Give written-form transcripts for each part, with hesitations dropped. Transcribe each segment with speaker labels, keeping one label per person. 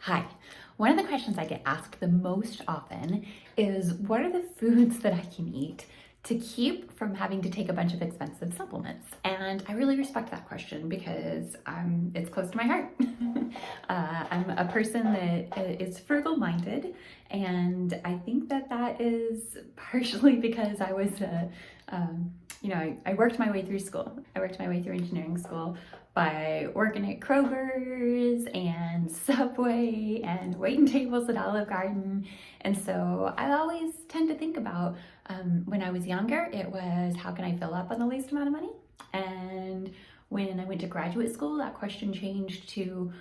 Speaker 1: Hi. One of the questions I get asked the most often is what are the foods that I can eat to keep from having to take a bunch of expensive supplements? And I really respect that question because it's close to my heart. I'm a person that is frugal minded, and I think that that is partially because I was I worked my way through school. I worked my way through engineering school by working at Kroger's and Subway and waiting tables at Olive Garden. And so I always tend to think about when I was younger, it was how can I fill up on the least amount of money? And when I went to graduate school, that question changed to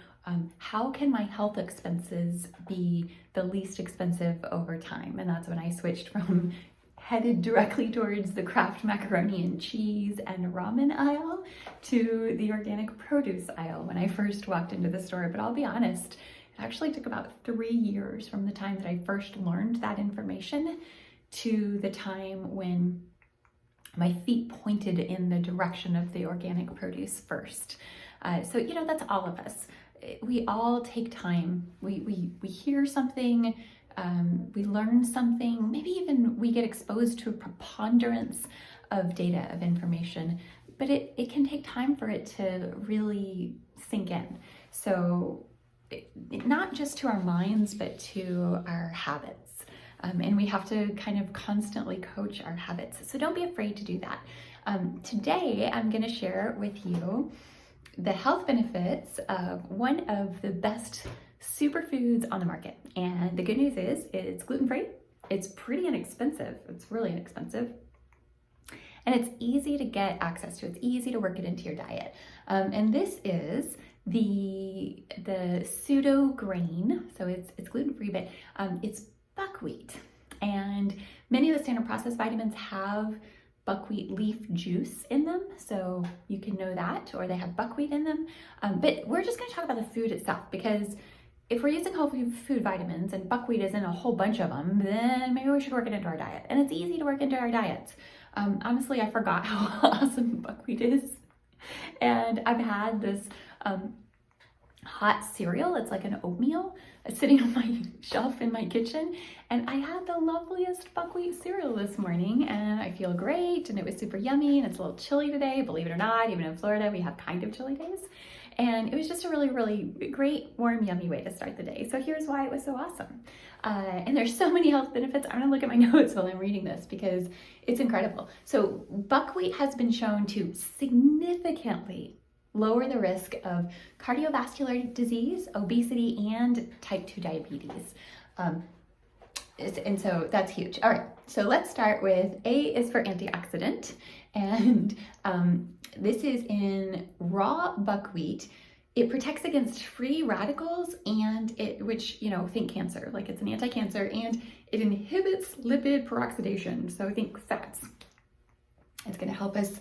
Speaker 1: how can my health expenses be the least expensive over time? And that's when I switched from headed directly towards the Kraft macaroni and cheese and ramen aisle to the organic produce aisle when I first walked into the store. But I'll be honest, it actually took about 3 years from the time that I first learned that information to the time when my feet pointed in the direction of the organic produce first. So that's all of us. We all take time. We hear something, we learn something, maybe even we get exposed to a preponderance of data, of information, but it can take time for it to really sink in. So not just to our minds, but to our habits. And we have to kind of constantly coach our habits. So don't be afraid to do that. Today, I'm going to share with you the health benefits of one of the best superfoods on the market. And the good news is it's gluten-free, it's pretty inexpensive, it's really inexpensive, and it's easy to get access to. It's easy to work it into your diet. And this is the pseudo grain, so it's gluten-free, but it's buckwheat. And many of the standard processed vitamins have buckwheat leaf juice in them, so you can know that, or they have buckwheat in them. But we're just going to talk about the food itself, because if we're using whole food vitamins and buckwheat is in a whole bunch of them, then maybe we should work it into our diet. And it's easy to work into our diets. Honestly, I forgot how awesome buckwheat is. And I've had this hot cereal. It's like an oatmeal sitting on my shelf in my kitchen. And I had the loveliest buckwheat cereal this morning, and I feel great. And it was super yummy, and it's a little chilly today. Believe it or not, even in Florida, we have kind of chilly days. And it was just a really, really great, warm, yummy way to start the day. So here's why it was so awesome. And there's so many health benefits. I'm gonna look at my notes while I'm reading this because it's incredible. So buckwheat has been shown to significantly lower the risk of cardiovascular disease, obesity, and type 2 diabetes. And so that's huge. All right, so let's start with A is for antioxidant. And this is in raw buckwheat. It protects against free radicals and think cancer, like it's an anti-cancer, and it inhibits lipid peroxidation. So think fats. It's gonna help us.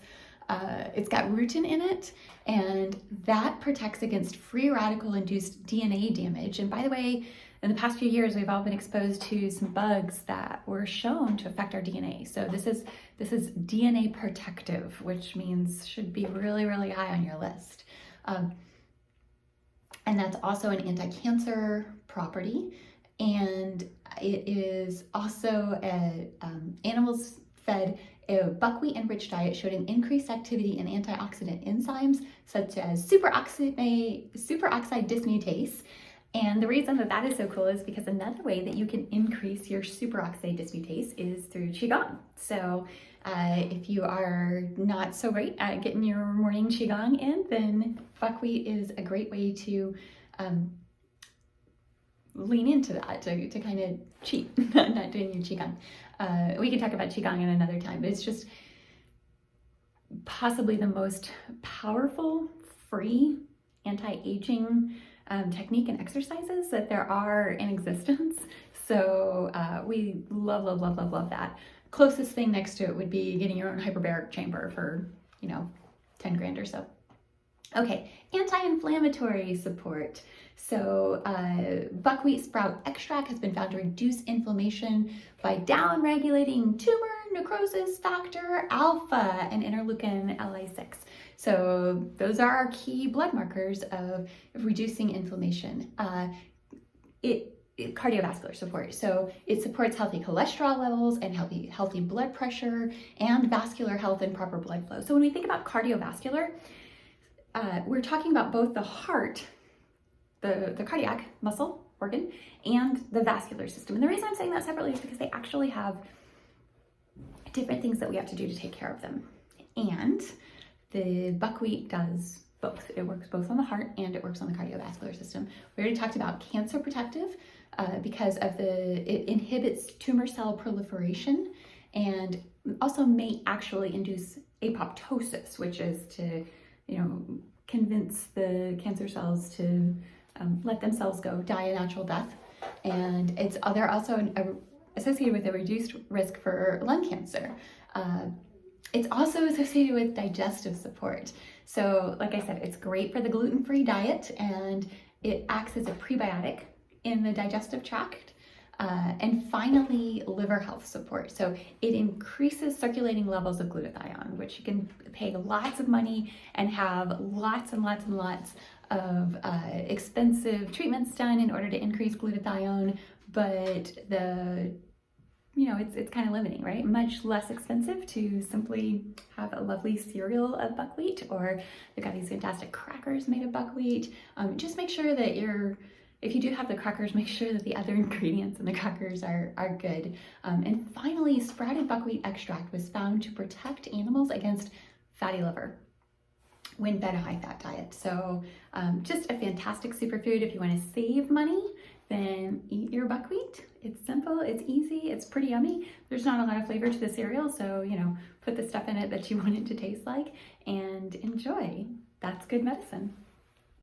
Speaker 1: It's got rutin in it, and that protects against free radical-induced DNA damage. And by the way, in the past few years, we've all been exposed to some bugs that were shown to affect our DNA. So this is DNA protective, which means should be really, really high on your list. And that's also an anti-cancer property. And it is also animals fed a buckwheat-enriched diet showed an increased activity in antioxidant enzymes such as superoxide dismutase. And the reason that is so cool is because another way that you can increase your superoxide dismutase is through Qigong. So if you are not so great at getting your morning Qigong in, then buckwheat is a great way to lean into that, to kind of cheat, not doing your Qigong. We can talk about Qigong in another time, but it's just possibly the most powerful, free, anti-aging technique and exercises that there are in existence. So we love that. Closest thing next to it would be getting your own hyperbaric chamber for 10 grand or so. Okay, anti-inflammatory support. So buckwheat sprout extract has been found to reduce inflammation by down-regulating tumor necrosis factor alpha and interleukin Li6. So those are our key blood markers of reducing inflammation. cardiovascular support. So it supports healthy cholesterol levels and healthy blood pressure and vascular health and proper blood flow. So when we think about cardiovascular, we're talking about both the heart, the cardiac muscle organ, and the vascular system. And the reason I'm saying that separately is because they actually have different things that we have to do to take care of them. And the buckwheat does both. It works both on the heart and it works on the cardiovascular system. We already talked about cancer protective because of it inhibits tumor cell proliferation and also may actually induce apoptosis, which is to, convince the cancer cells to let themselves go, die a natural death. And they're also associated with a reduced risk for lung cancer. It's also associated with digestive support. So like I said, it's great for the gluten-free diet and it acts as a prebiotic in the digestive tract. And finally, liver health support. So it increases circulating levels of glutathione, which you can pay lots of money and have lots and lots and lots of expensive treatments done in order to increase glutathione, but it's kind of limiting, right? Much less expensive to simply have a lovely cereal of buckwheat, or they've got these fantastic crackers made of buckwheat. Just make sure that if you do have the crackers, make sure that the other ingredients in the crackers are good. And finally, sprouted buckwheat extract was found to protect animals against fatty liver when fed a high-fat diet. So just a fantastic superfood. If you want to save money, then eat your buckwheat. It's simple, it's easy, it's pretty yummy. There's not a lot of flavor to the cereal, so put the stuff in it that you want it to taste like and enjoy. That's good medicine.